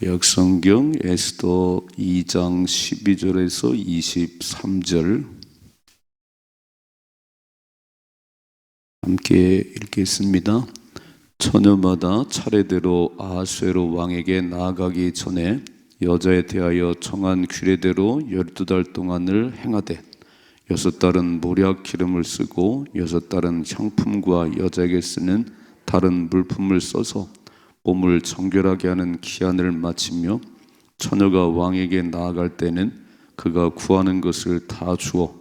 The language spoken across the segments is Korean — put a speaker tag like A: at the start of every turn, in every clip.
A: 구약성경 에스더 2장 12절에서 23절 함께 읽겠습니다. 처녀마다 차례대로 아하수에로 왕에게 나아가기 전에 여자에 대하여 정한 규례대로 12달 동안을 행하되 6달은 모략 기름을 쓰고 6달은 향품과 여자에게 쓰는 다른 물품을 써서 몸을 정결하게 하는 기한을 마치며 처녀가 왕에게 나아갈 때는 그가 구하는 것을 다 주어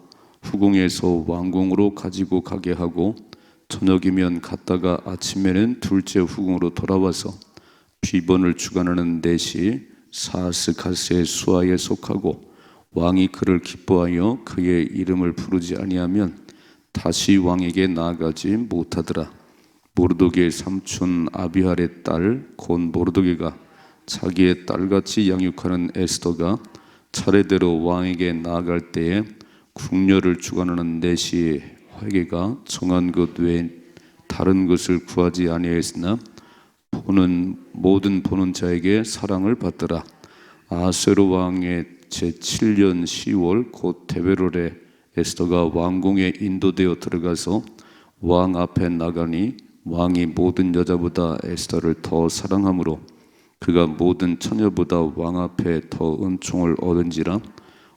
A: 후궁에서 왕궁으로 가지고 가게 하고 저녁이면 갔다가 아침에는 둘째 후궁으로 돌아와서 비번을 주관하는 넷이 사스가스의 수하에 속하고 왕이 그를 기뻐하여 그의 이름을 부르지 아니하면 다시 왕에게 나아가지 못하더라. 모르드게의 삼촌 아비할의 딸 곧 모르드게가 자기의 딸같이 양육하는 에스더가 차례대로 왕에게 나아갈 때에 궁녀를 주관하는 넷이 회개가 정한 것 외에 다른 것을 구하지 아니하였으나 모든 보는 자에게 사랑을 받더라. 아하수에로 왕의 제7년 10월 곧 데베롤에 에스더가 왕궁에 인도되어 들어가서 왕 앞에 나가니 왕이 모든 여자보다 에스더를 더 사랑하므로 그가 모든 처녀보다 왕 앞에 더 은총을 얻은지라.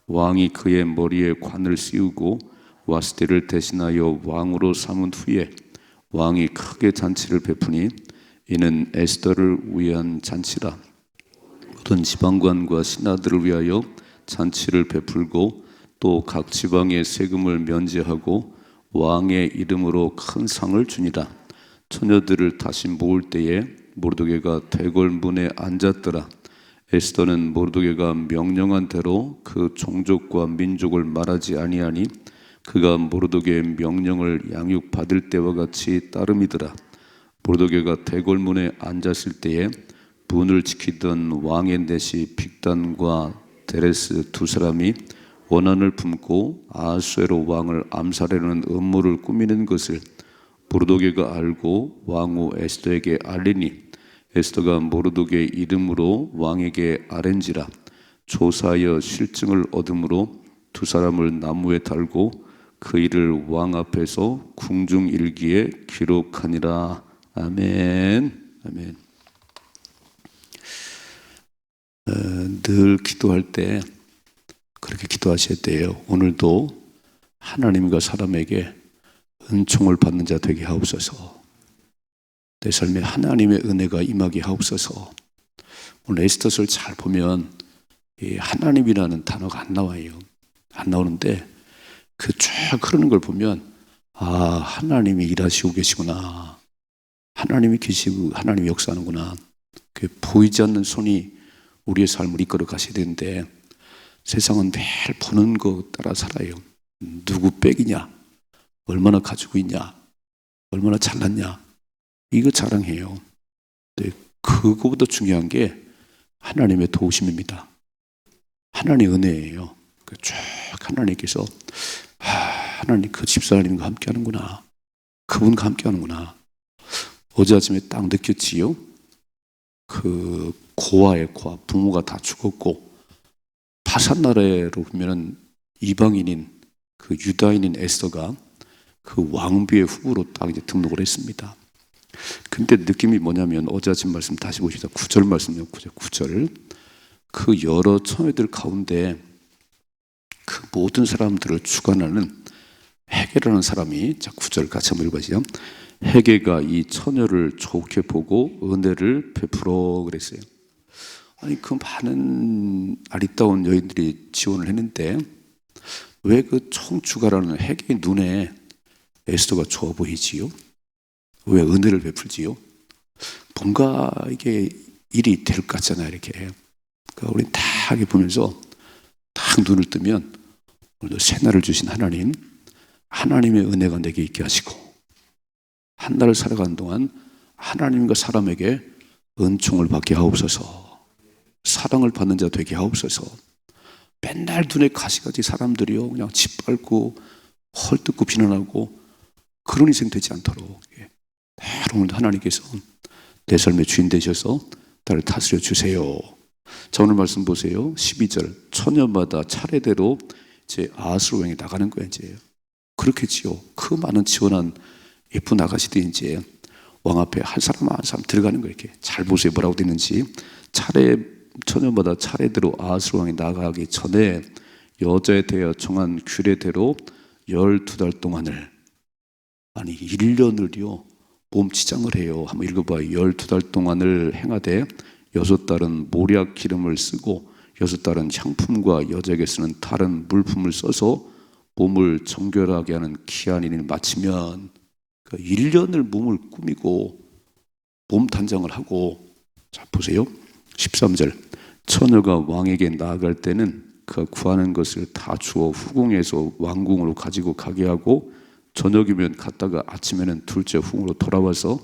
A: 왕이 그의 머리에 관을 씌우고 와스티를 대신하여 왕으로 삼은 후에 왕이 크게 잔치를 베푸니 이는 에스더를 위한 잔치라. 모든 지방관과 신하들을 위하여 잔치를 베풀고 또 각 지방의 세금을 면제하고 왕의 이름으로 큰 상을 주니라. 처녀들을 다시 모을 때에 모르드게가 대궐 문에 앉았더라. 에스더는 모르드게가 명령한 대로 그 종족과 민족을 말하지 아니하니 그가 모르드게의 명령을 양육받을 때와 같이 따름이더라. 모르드게가 대궐 문에 앉았을 때에 문을 지키던 왕의 넷이 빅단과 데레스 두 사람이 원한을 품고 아하수에로 왕을 암살하려는 음모를 꾸미는 것을 모르드게가 알고 왕후 에스더에게 알리니 에스더가 모르드게의 이름으로 왕에게 아랜지라. 조사하여 실증을 얻음으로 두 사람을 나무에 달고 그 일을 왕 앞에서 궁중일기에 기록하니라. 아멘. 아멘. 늘 기도할 때 그렇게 기도하셔야 돼요. 오늘도 하나님과 사람에게 은총을 받는 자 되게 하옵소서. 내 삶에 하나님의 은혜가 임하게 하옵소서. 오늘 에스더서를 잘 보면 이 하나님이라는 단어가 안 나와요. 안 나오는데 그 쭉 흐르는 걸 보면 아, 하나님이 일하시고 계시구나. 하나님이 계시고 하나님이 역사하는구나. 그 보이지 않는 손이 우리의 삶을 이끌어 가셔야 되는데 세상은 매일 보는 것 따라 살아요. 누구 빽이냐, 얼마나 가지고 있냐, 얼마나 잘났냐, 이거 자랑해요. 근데 그거보다 중요한 게 하나님의 도우심입니다. 하나님의 은혜예요. 쭉 하나님께서 하나님 그 집사님과 함께 하는구나, 그분과 함께 하는구나. 어제 아침에 딱 느꼈지요. 그 고아의 고아, 부모가 다 죽었고 바산 나라로 보면은 이방인인 그 유다인인 에스더가 그 왕비의 후보로 딱 이제 등록을 했습니다. 근데 느낌이 뭐냐면 어제 아침 말씀 다시 보시다 9절 말씀이요. 9절. 그 여러 처녀들 가운데 그 모든 사람들을 주관하는 헤게라는 사람이, 자 9절 같이 한번 읽어보시죠. 헤게가 이 처녀를 좋게 보고 은혜를 베풀어 그랬어요. 아니 그 많은 아리따운 여인들이 지원을 했는데 왜 그 총주가라는 헤게의 눈에 에스더가 좋아 보이지요? 왜 은혜를 베풀지요? 뭔가 이게 일이 될 것 같잖아요, 이렇게. 그러니까 우리 다 하게 보면서 딱 눈을 뜨면 오늘도 새날을 주신 하나님, 하나님의 은혜가 내게 있게 하시고 한 달을 살아가는 동안 하나님과 사람에게 은총을 받게 하옵소서. 사랑을 받는 자 되게 하옵소서. 맨날 눈에 가시가지 사람들이요 그냥 짓밟고 헐뜯고 비난하고 그런 인생 되지 않도록 오늘도 하나님께서 내 삶의 주인 되셔서 나를 다스려 주세요. 자, 오늘 말씀 보세요. 12절. 처녀마다 차례대로 이제 아하스로 왕이 나가는 거예요. 이제 그렇겠지요. 그 많은 지원한 예쁜 아가씨들이 이제 왕 앞에 한 사람 한 사람 들어가는 거예요. 이렇게 잘 보세요. 뭐라고 되어 있는지. 처녀마다 차례대로 아하스로 왕이 나가기 전에 여자에 대하여 정한 규례대로 12달 동안을, 아니 1년을요 몸치장을 해요. 한번 읽어봐요. 12달 동안을 행하되 6달은 모략 기름을 쓰고 6달은 향품과 여자에게 쓰는 다른 물품을 써서 몸을 정결하게 하는 기한일을 마치면, 그러니까 1년을 몸을 꾸미고 몸 단장을 하고. 자 보세요. 13절. 처녀가 왕에게 나아갈 때는 그가 구하는 것을 다 주어 후궁에서 왕궁으로 가지고 가게 하고, 저녁이면 갔다가 아침에는 둘째 후궁으로 돌아와서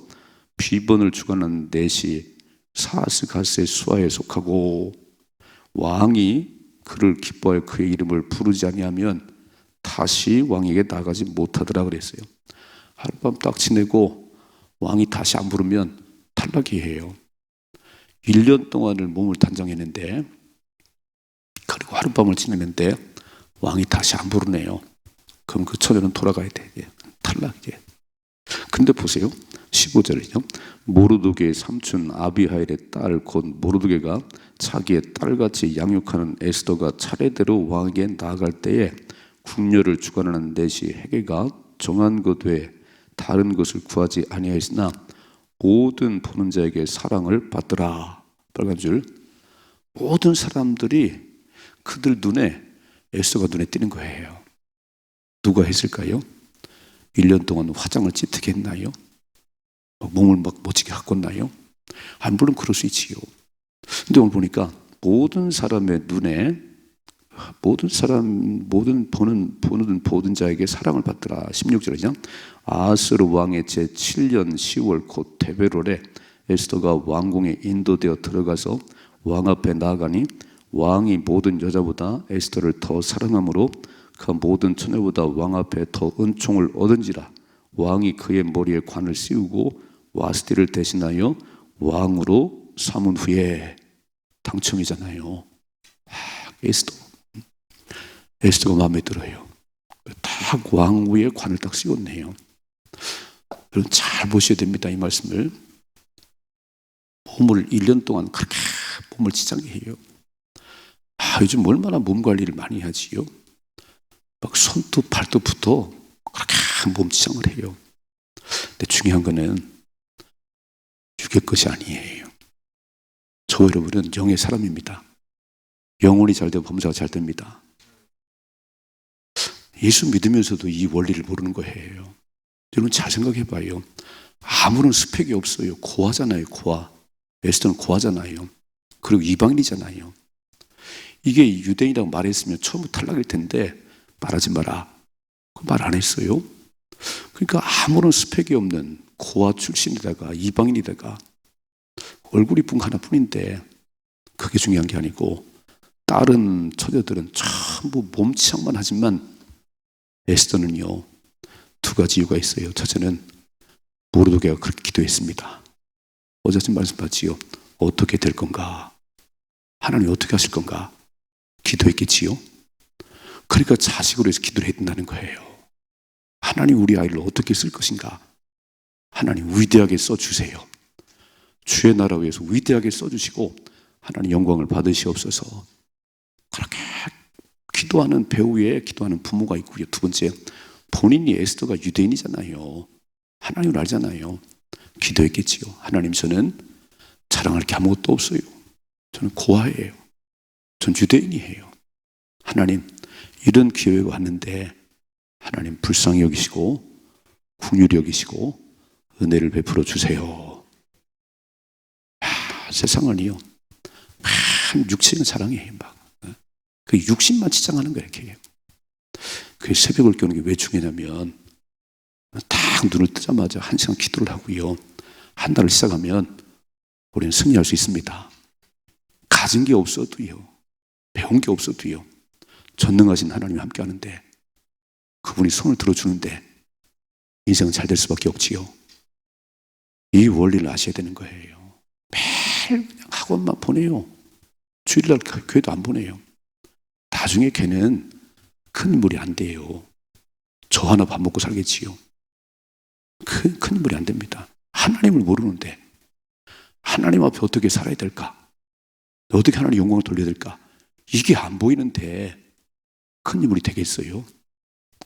A: 비번을 주관하는 넷이 사스가스의 수하에 속하고, 왕이 그를 기뻐하여 그의 이름을 부르지 아니하면 다시 왕에게 나가지 못하더라 그랬어요. 하룻밤 딱 지내고 왕이 다시 안 부르면 탈락이에요. 1년 동안을 몸을 단장했는데, 그리고 하룻밤을 지내는데 왕이 다시 안 부르네요. 그럼 그 처녀는 돌아가야 돼. 탈락이에요. 근데 보세요. 15절이요. 모르드게의 삼촌 아비하일의 딸 곧 모르드게가 자기의 딸같이 양육하는 에스더가 차례대로 왕에게 나아갈 때에 궁녀를 주관하는 넷이 헤게가 정한 것 외에 다른 것을 구하지 아니하였으나 모든 보는 자에게 사랑을 받더라. 빨간 줄. 모든 사람들이 그들 눈에, 에스더가 눈에 띄는 거예요. 누가 했을까요? 1년 동안 화장을 짙게 했나요? 몸을 막 멋지게 가꿨나요? 물론 그럴 수 있지요. 근데 오늘 보니까 모든 사람의 눈에, 모든 보는 자에게 사랑을 받더라. 16절이죠. 아하스로 왕의 제7년 10월 곧 데베롤에 에스더가 왕궁에 인도되어 들어가서 왕 앞에 나아가니 왕이 모든 여자보다 에스더를 더 사랑함으로 그 모든 처녀보다 왕 앞에 더 은총을 얻은지라. 왕이 그의 머리에 관을 씌우고 와스티를 대신하여 왕으로 삼은 후에. 당첨이잖아요. 에스더가 마음에 들어요. 딱 왕위에 관을 딱 씌웠네요. 여러분 잘 보셔야 됩니다. 이 말씀을. 몸을 1년 동안 그렇게 몸을 지장해 해요. 요즘 얼마나 몸 관리를 많이 하지요. 막 손도 발도부터 그렇게 몸 지장을 해요. 근데 중요한 거는 육의 것이 아니에요. 저 여러분은 영의 사람입니다. 영혼이 잘 되고 범사가 잘 됩니다. 예수 믿으면서도 이 원리를 모르는 거예요. 여러분 잘 생각해 봐요. 아무런 스펙이 없어요. 고아잖아요. 고아. 에스더는 고아잖아요. 그리고 이방인이잖아요. 이게 유대인이라고 말했으면 처음부터 탈락일 텐데 말하지 마라. 말 안 했어요. 그러니까 아무런 스펙이 없는 고아 출신에다가 이방인에다가 얼굴 이쁜 거 하나뿐인데, 그게 중요한 게 아니고 다른 처녀들은 전부 몸치장만 하지만 에스더는요 2가지 이유가 있어요. 첫째는 모르드게가 그렇게 기도했습니다. 어제 말씀 봤지요. 어떻게 될 건가? 하나님 어떻게 하실 건가? 기도했겠지요. 그러니까 자식으로 해서 기도를 해야 된다는 거예요. 하나님 우리 아이를 어떻게 쓸 것인가? 하나님 위대하게 써주세요. 주의 나라 위해서 위대하게 써주시고 하나님 영광을 받으시옵소서. 그렇게 기도하는 배우에 기도하는 부모가 있고요. 2번째, 본인이 에스더가 유대인이잖아요. 하나님을 알잖아요. 기도했겠지요. 하나님 저는 자랑할 게 아무것도 없어요. 저는 고아예요. 전 유대인이에요. 하나님 이런 기회가 왔는데 하나님 불쌍히 여기시고 긍휼히 여기시고 은혜를 베풀어 주세요. 세상은요 육신의 사랑이에요. 그 육신만 치장하는 거예요. 이렇게. 그 새벽을 깨우는 게 왜 중요하냐면 딱 눈을 뜨자마자 1시간 기도를 하고요. 한 달을 시작하면 우리는 승리할 수 있습니다. 가진 게 없어도요, 배운 게 없어도요, 전능하신 하나님이 함께 하는데 그분이 손을 들어주는데 인생은 잘 될 수밖에 없지요. 이 원리를 아셔야 되는 거예요. 매일 그냥 학원만 보내요. 주일날 교회도 안 보내요. 나중에 걔는 큰 인물이 안 돼요. 저 하나 밥 먹고 살겠지요. 큰 인물이 안 됩니다. 하나님을 모르는데 하나님 앞에 어떻게 살아야 될까? 어떻게 하나님 영광을 돌려야 될까? 이게 안 보이는데 큰 인물이 되겠어요?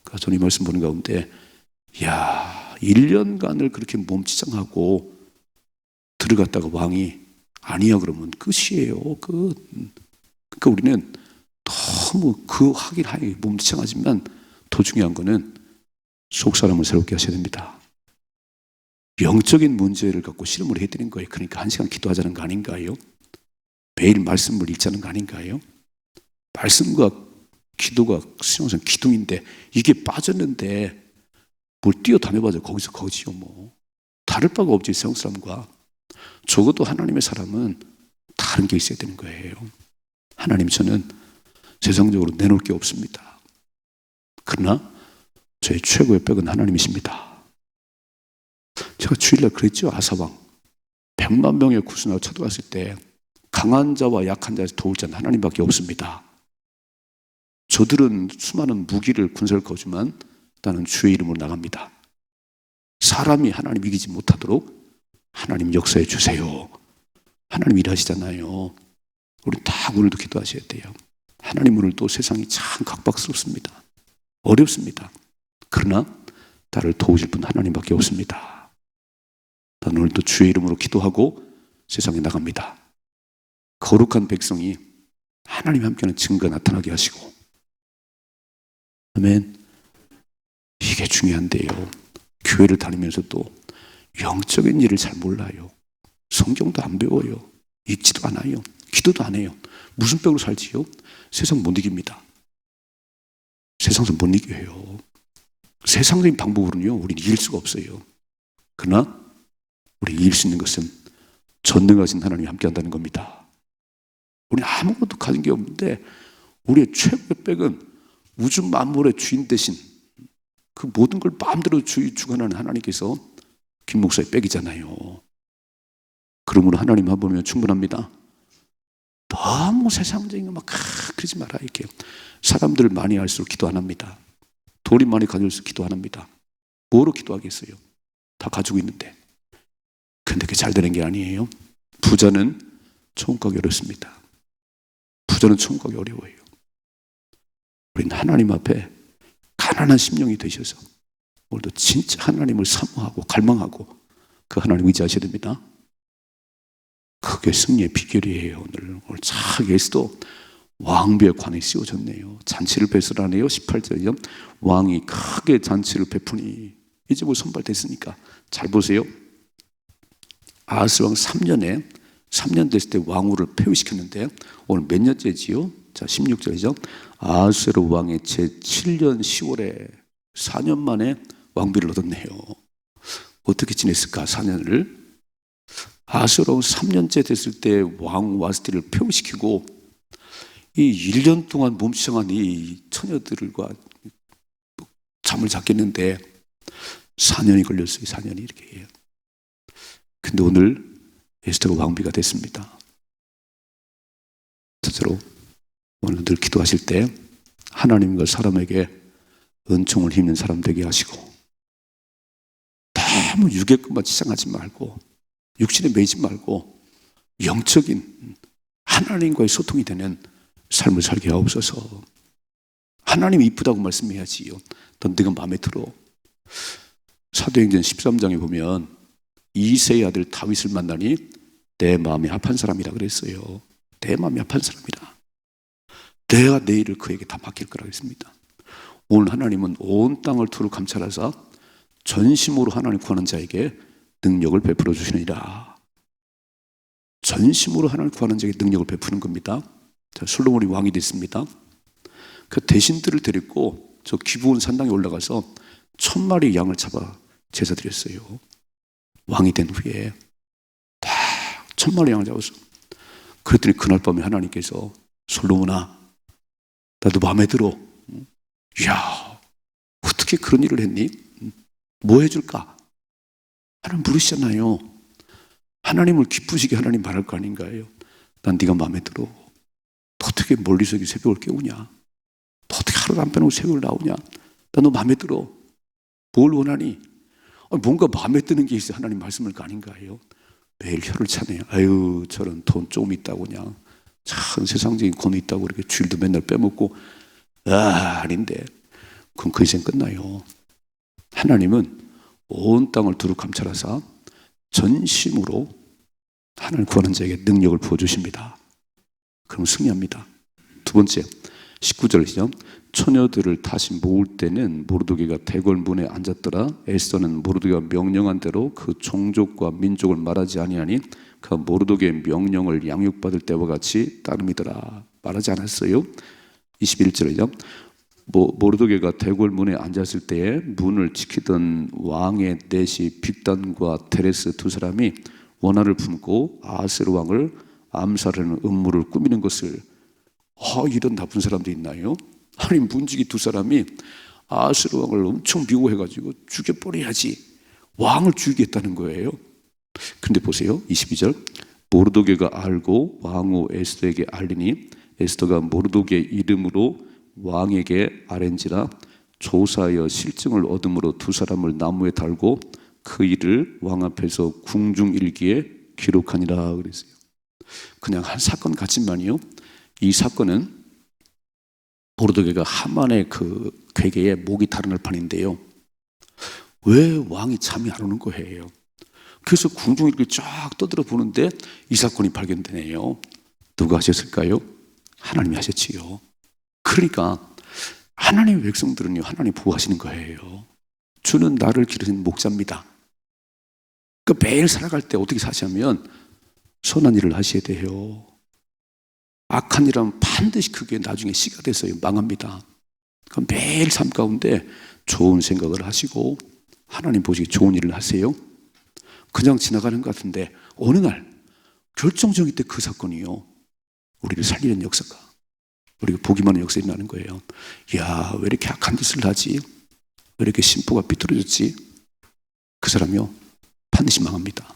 A: 그래서 저는 이 말씀 보는 가운데 1년간을 그렇게 몸치장하고 들어갔다가 왕이 아니야 그러면 끝이에요. 끝. 그러니까 우리는 너무 그 하긴 하기 몸치장하지만 더 중요한 거는 속 사람을 새롭게 하셔야 됩니다. 영적인 문제를 갖고 실험을 해드린 거예요. 그러니까 1시간 기도하자는 거 아닌가요? 매일 말씀을 읽자는 거 아닌가요? 말씀과 기도가 수용성 기둥인데 이게 빠졌는데 뭘 뛰어다녀봐서 거기서 거지요 뭐. 다를 바가 없지 세상 사람과. 적어도 하나님의 사람은 다른 게 있어야 되는 거예요. 하나님 저는 세상적으로 내놓을 게 없습니다. 그러나 저의 최고의 백은 하나님이십니다. 제가 주일날 그랬죠. 아사왕 100만 명의 구수나가 쳐들어왔을 때 강한 자와 약한 자에서 도울 자는 하나님밖에 없습니다. 저들은 수많은 무기를 군사를 거지만 나는 주의 이름으로 나갑니다. 사람이 하나님 이기지 못하도록 하나님 역사해 주세요. 하나님 일하시잖아요. 우리 다 오늘도 기도하셔야 돼요. 하나님 오늘도 세상이 참 각박스럽습니다. 어렵습니다. 그러나 나를 도우실 분 하나님밖에 없습니다. 나는 오늘도 주의 이름으로 기도하고 세상에 나갑니다. 거룩한 백성이 하나님 함께하는 증거가 나타나게 하시고 아멘. 이게 중요한데요. 교회를 다니면서도 영적인 일을 잘 몰라요. 성경도 안 배워요. 읽지도 않아요. 기도도 안 해요. 무슨 벽으로 살지요? 세상 못 이깁니다. 세상에서 못 이겨요. 세상적인 방법으로는요, 우리는 이길 수가 없어요. 그러나 우리 이길 수 있는 것은 전능하신 하나님이 함께 한다는 겁니다. 우리는 아무것도 가진 게 없는데 우리의 최고의 백은 우주 만물의 주인 대신 그 모든 걸 마음대로 주관하는 하나님께서 김 목사의 백이잖아요. 그러므로 하나님만 보면 충분합니다. 너무 세상적인 거 막 그러지 마라. 이렇게 사람들 많이 알수록 기도 안 합니다. 돈이 많이 가질수록 기도 안 합니다. 뭐로 기도하겠어요? 다 가지고 있는데. 근데 그게 잘 되는 게 아니에요. 부자는 천국 가기 어렵습니다. 부자는 천국 가기 어려워요. 우리는 하나님 앞에 가난한 심령이 되셔서 오늘도 진짜 하나님을 사모하고 갈망하고 그 하나님 의지하셔야 됩니다. 그게 승리의 비결이에요. 오늘 참 예수도 왕비의 관에 씌워졌네요. 잔치를 배설하네요. 18절이요. 왕이 크게 잔치를 베푸니 이제 뭐 선발됐으니까 잘 보세요. 아하스 왕 3년 됐을 때 왕후를 폐위시켰는데 오늘 몇 년째지요? 자 16절이죠. 아하스웨로 왕의 제7년 10월에 4년 만에 왕비를 얻었네요. 어떻게 지냈을까 4년을? 아하스웨로 3년째 됐을 때 왕 와스티를 폐위시키고 이 1년 동안 몸치장한 이 처녀들과 잠을 잤겠는데 4년이 걸렸어요. 4년이 이렇게 해요. 근데 오늘 에스더가 왕비가 됐습니다. 첫째로 오늘 늘 기도하실 때 하나님과 사람에게 은총을 힘는 사람 되게 하시고 너무 육의 것만 치장하지 말고 육신에 매이지 말고 영적인 하나님과의 소통이 되는 삶을 살게 하옵소서. 하나님이 이쁘다고 말씀해야지요. 넌 네가 마음에 들어. 사도행전 13장에 보면 이새의 아들 다윗을 만나니 내 마음이 합한 사람이라 그랬어요. 내 마음이 합한 사람이라. 내가 내 일을 그에게 다 맡길 거라 했습니다. 오늘 하나님은 온 땅을 두루 감찰하사 전심으로 하나님 구하는 자에게 능력을 베풀어 주시느니라. 전심으로 하나님 구하는 자에게 능력을 베푸는 겁니다. 자, 솔로몬이 왕이 됐습니다. 그 대신들을 데리고 저 기브온 산당에 올라가서 1000마리 양을 잡아 제사 드렸어요. 왕이 된 후에 딱 1000마리 양을 잡았어. 그랬더니 그날 밤에 하나님께서 솔로몬아, 나도 마음에 들어. 이야, 어떻게 그런 일을 했니? 뭐 해줄까? 하나님 부르시잖아요. 하나님을 기쁘시게 하나님 말할 거 아닌가요? 난 네가 마음에 들어. 어떻게 멀리서 이 새벽을 깨우냐? 너 어떻게 하루도 안 빼놓고 새벽을 나오냐? 나 너 마음에 들어. 뭘 원하니? 뭔가 마음에 드는 게 있어야 하나님 말씀을 거 아닌가요? 매일 혀를 차네요. 아유, 저런 돈 좀 있다고 그냥 참 세상적인 권 있다고 이렇게 주일도 맨날 빼먹고 아닌데 그럼 그 인생 끝나요. 하나님은 온 땅을 두루 감찰하사 전심으로 하나님을 구하는 자에게 능력을 부어주십니다. 그럼 승리합니다. 두 번째 19절이죠. 처녀들을 다시 모을 때는 모르드게가 대궐 문에 앉았더라. 에스더는 모르드게가 명령한 대로 그 종족과 민족을 말하지 아니하니 그 모르드게의 명령을 양육받을 때와 같이 따름이더라. 말하지 않았어요. 21절이죠. 모르드게가 대궐 문에 앉았을 때에 문을 지키던 왕의 넷이 빅단과 테레스 두 사람이 원한을 품고 아하스웨로 왕을 암살하는 음모를 꾸미는 것을 이런 나쁜 사람도 있나요? 아니 문지기 두 사람이 아하스웨로 왕을 엄청 미워해가지고 죽여버려야지 왕을 죽이겠다는 거예요. 근데 보세요 22절 모르드게가 알고 왕후 에스더에게 알리니 에스더가 모르드게 이름으로 왕에게 아랜지라 조사하여 실증을 얻음으로 두 사람을 나무에 달고 그 일을 왕 앞에서 궁중일기에 기록하니라 그랬어요. 그냥 한 사건 같지만요 이 사건은 모르드게가 하만의 그 괴계에 목이 달아날 판인데요 왜 왕이 잠이 안 오는 거예요. 그래서 궁중일기를 쫙 떠들어 보는데 이 사건이 발견되네요. 누가 하셨을까요? 하나님이 하셨지요. 그러니까 하나님의 백성들은요 하나님 보호하시는 거예요. 주는 나를 기르신 목자입니다. 그러니까 매일 살아갈 때 어떻게 사시냐면 선한 일을 하셔야 돼요. 악한 일하면 반드시 그게 나중에 씨가 돼서요 망합니다. 그러니까 매일 삶 가운데 좋은 생각을 하시고 하나님 보시기에 좋은 일을 하세요. 그냥 지나가는 것 같은데 어느 날 결정적일 때 그 사건이요 우리를 살리는 역사가 우리가 보기만 하는 역사가 나는 거예요. 야, 왜 이렇게 악한 짓을 하지? 왜 이렇게 심보가 삐뚤어졌지? 그 사람이요 반드시 망합니다.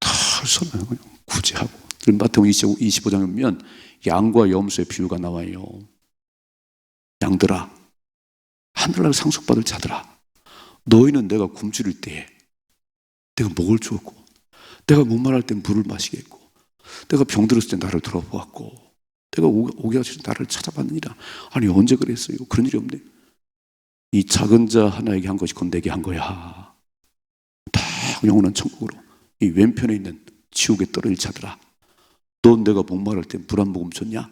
A: 다 선하고 구제하고. 마태복음 25장에 보면 양과 염소의 비유가 나와요. 양들아, 하늘나라 상속받을 자들아, 너희는 내가 굶주릴 때에 내가 먹을 주었고, 내가 목마를 때 물을 마시게 했고, 내가 병들었을 때 나를 돌아보았고, 내가 오게 하셔서 나를 찾아봤느니라. 아니 언제 그랬어요? 그런 일이 없네. 이 작은 자 하나에게 한 것이 곧 내게 한 거야. 다 영원한 천국으로 이 왼편에 있는 지옥에 떨어질 자들아, 넌 내가 목마를 때 물 한 모금 줬냐?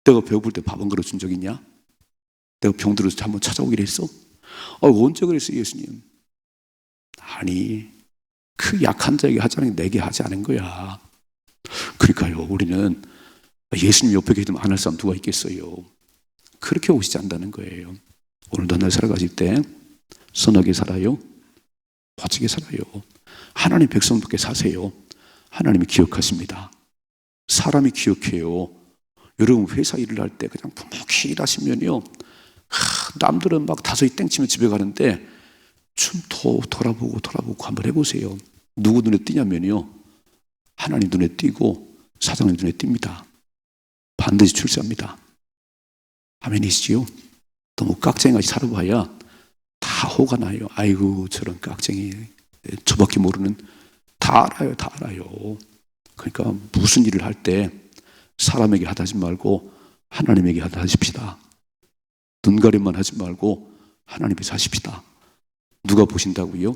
A: 내가 배고플 때 밥 한 그릇 준 적 있냐? 내가 병들었을 때 한번 찾아오기로 했어? 언제 그랬어요 예수님? 아니 그 약한 자에게 하자는 게 내게 하지 않은 거야. 그러니까요 우리는 예수님 옆에 계시면 안 할 사람 누가 있겠어요? 그렇게 오시지 않는다는 거예요. 오늘도 날 살아가실 때 선하게 살아요. 바치게 살아요. 하나님 백성답게 사세요. 하나님이 기억하십니다. 사람이 기억해요. 여러분 회사 일을 할 때 그냥 묵묵히 일하시면요 남들은 막 다소이 땡치면 집에 가는데 좀 더 돌아보고 한번 해보세요. 누구 눈에 띄냐면요 하나님 눈에 띄고 사장님 눈에 띕니다. 반드시 출세합니다. 아멘이시지요? 너무 깍쟁이같이 살아봐야 다 호가 나요. 아이고 저런 깍쟁이 저밖에 모르는. 다 알아요. 그러니까 무슨 일을 할 때 사람에게 하다 하지 말고 하나님에게 하다 하십시다. 눈가림만 하지 말고 하나님께서 하십시다. 누가 보신다고요?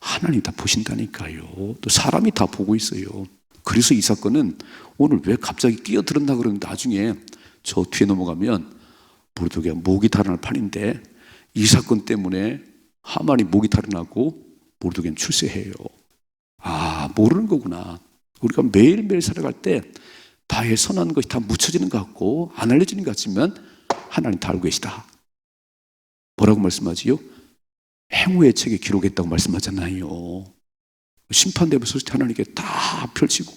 A: 하나님이 다 보신다니까요. 또 사람이 다 보고 있어요. 그래서 이 사건은 오늘 왜 갑자기 끼어들었나 그러는데 나중에 저 뒤에 넘어가면 모르드게가 목이 달아날 판인데 이 사건 때문에 하만이 목이 달아나고 모르드게는 출세해요. 아 모르는 거구나. 우리가 매일매일 살아갈 때 다의 선한 것이 다 묻혀지는 것 같고 안 알려지는 것 같지만 하나님 다 알고 계시다. 뭐라고 말씀하지요? 행위의 책에 기록했다고 말씀하잖아요. 심판대에 섰을 때 하나님께 다 펼치고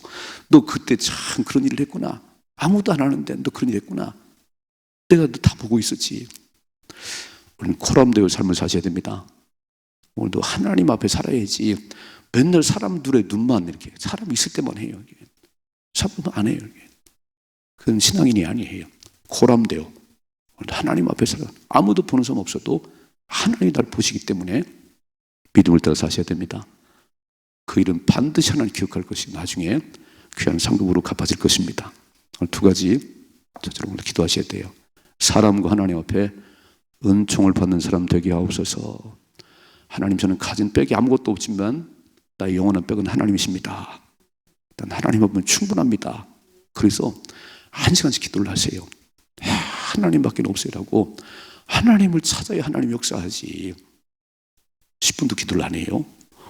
A: 너 그때 참 그런 일을 했구나. 아무도 안 하는데 너 그런 일 했구나. 내가 너 다 보고 있었지. 우리는 코람되어 삶을 사셔야 됩니다. 오늘도 하나님 앞에 살아야지 맨날 사람 눈에 눈만 이렇게 사람 있을 때만 해요. 사람 안 해요. 그건 신앙인이 아니에요. 고람돼요. 하나님 앞에서 아무도 보는 사람 없어도 하나님이 나를 보시기 때문에 믿음을 따라 사셔야 됩니다. 그 일은 반드시 하나님 기억할 것이고 나중에 귀한 상급으로 갚아질 것입니다. 오늘 두 가지 저처럼 오늘 기도하셔야 돼요. 사람과 하나님 앞에 은총을 받는 사람 되게 하옵소서. 하나님, 저는 가진 백이 아무것도 없지만 나의 영원한 백은 하나님이십니다. 난 하나님 앞은 충분합니다. 그래서 1시간씩 기도를 하세요. 하나님밖에 없어요라고. 하나님을 찾아야 하나님 역사하지. 10분도 기도를 안 해요.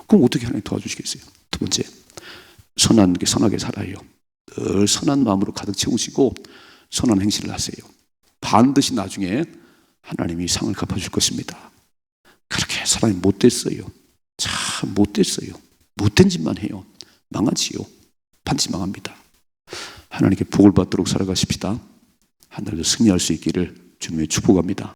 A: 그럼 어떻게 하나님 도와주시겠어요? 두 번째, 선하게 살아요. 늘 선한 마음으로 가득 채우시고 선한 행실을 하세요. 반드시 나중에 하나님이 상을 갚아줄 것입니다. 그렇게 사람이 못됐어요. 참 못됐어요. 못된 짓만 해요. 망하지요. 반드시 망합니다. 하나님께 복을 받도록 살아가십시다. 한 달도 승리할 수 있기를 주님의 축복합니다.